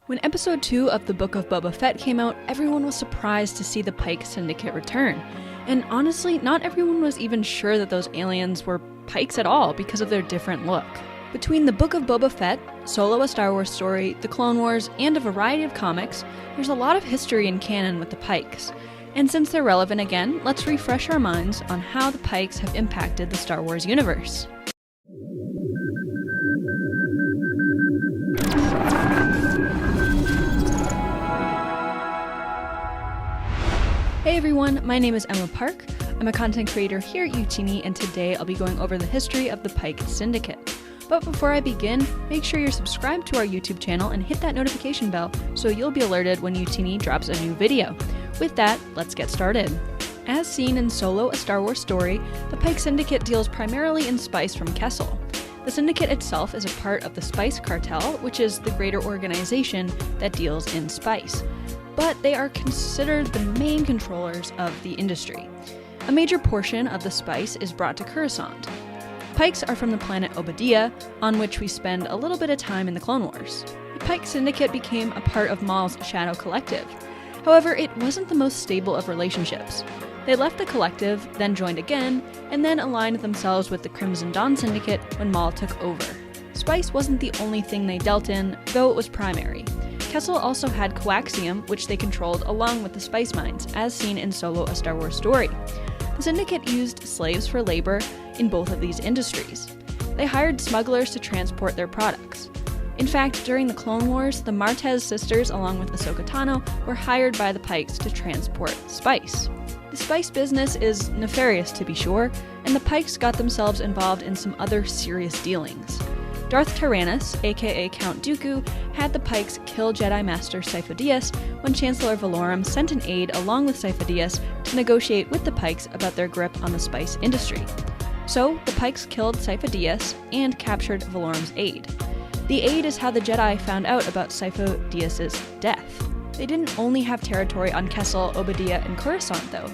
When episode 2 of the Book of Boba Fett came out, everyone was surprised to see the Pyke Syndicate return. And honestly, not everyone was even sure that those aliens were Pykes at all because of their different look. Between the Book of Boba Fett, Solo: A Star Wars Story, The Clone Wars, and a variety of comics, there's a lot of history in canon with the Pykes. And since they're relevant again, let's refresh our minds on how the Pykes have impacted the Star Wars universe. Hey everyone, my name is Emma Park. I'm a content creator here at Youtini, and today I'll be going over the history of the Pyke Syndicate. But before I begin, make sure you're subscribed to our YouTube channel and hit that notification bell so you'll be alerted when Youtini drops a new video. With that, let's get started. As seen in Solo: A Star Wars Story, the Pyke Syndicate deals primarily in spice from Kessel. The Syndicate itself is a part of the Spice Cartel, which is the greater organization that deals in spice. But they are considered the main controllers of the industry. A major portion of the spice is brought to Coruscant. Pykes are from the planet Obadiah, on which we spend a little bit of time in the Clone Wars. The Pyke Syndicate became a part of Maul's Shadow Collective. However, it wasn't the most stable of relationships. They left the collective, then joined again, and then aligned themselves with the Crimson Dawn Syndicate when Maul took over. Spice wasn't the only thing they dealt in, though it was primary. Kessel also had coaxium, which they controlled along with the spice mines, as seen in Solo: A Star Wars Story. The Syndicate used slaves for labor in both of these industries. They hired smugglers to transport their products. In fact, during the Clone Wars, the Martez sisters, along with Ahsoka Tano, were hired by the Pykes to transport spice. The spice business is nefarious to be sure, and the Pykes got themselves involved in some other serious dealings. Darth Tyrannus, aka Count Dooku, had the Pykes kill Jedi Master Sifo Dyas when Chancellor Valorum sent an aide along with Sifo Dyas to negotiate with the Pykes about their grip on the spice industry. So, the Pykes killed Sifo Dyas and captured Valorum's aide. The aide is how the Jedi found out about Sifo Dyas' death. They didn't only have territory on Kessel, Obadiah, and Coruscant though.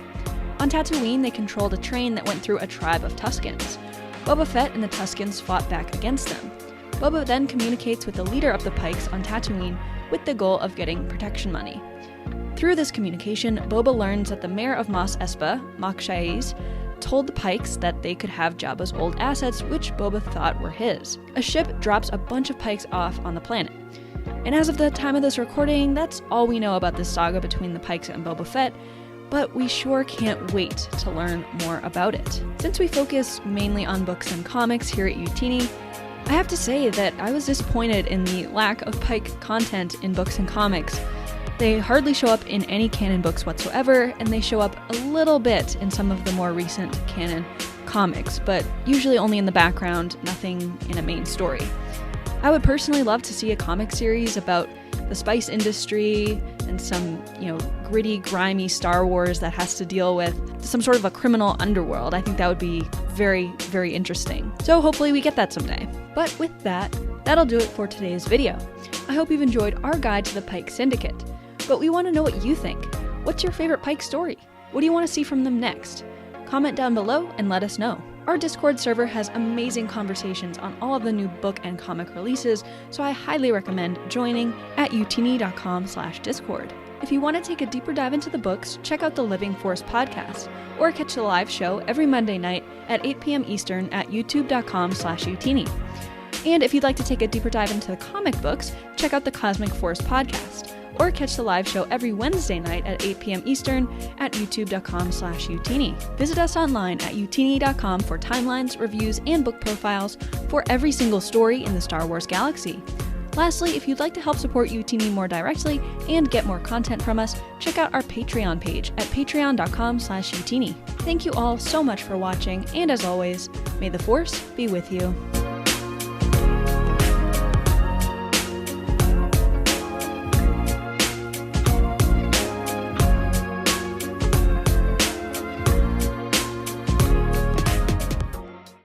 On Tatooine, they controlled a train that went through a tribe of Tuskens. Boba Fett and the Tuskens fought back against them. Boba then communicates with the leader of the Pykes on Tatooine with the goal of getting protection money. Through this communication, Boba learns that the mayor of Mos Espa, Mok Shaiz, told the Pykes that they could have Jabba's old assets, which Boba thought were his. A ship drops a bunch of Pykes off on the planet. And as of the time of this recording, that's all we know about this saga between the Pykes and Boba Fett, but we sure can't wait to learn more about it. Since we focus mainly on books and comics here at Youtini, I have to say that I was disappointed in the lack of Pyke content in books and comics. They hardly show up in any canon books whatsoever, and they show up a little bit in some of the more recent canon comics, but usually only in the background, nothing in a main story. I would personally love to see a comic series about the spice industry and some, gritty, grimy Star Wars that has to deal with some sort of a criminal underworld. I think that would be very, very interesting. So hopefully we get that someday. But with that, that'll do it for today's video. I hope you've enjoyed our guide to the Pyke Syndicate. But we want to know what you think. What's your favorite Pyke story? What do you want to see from them next? Comment down below and let us know. Our Discord server has amazing conversations on all of the new book and comic releases, so I highly recommend joining at youtini.com/discord. If you want to take a deeper dive into the books, check out the Living Force podcast, or catch the live show every Monday night at 8 p.m. Eastern at youtube.com/youtini. And if you'd like to take a deeper dive into the comic books, check out the Cosmic Force podcast, or catch the live show every Wednesday night at 8 p.m. Eastern at youtube.com/youtini. Visit us online at youtini.com for timelines, reviews, and book profiles for every single story in the Star Wars galaxy. Lastly, if you'd like to help support Youtini more directly and get more content from us, check out our Patreon page at patreon.com/youtini. Thank you all so much for watching, and as always, may the Force be with you.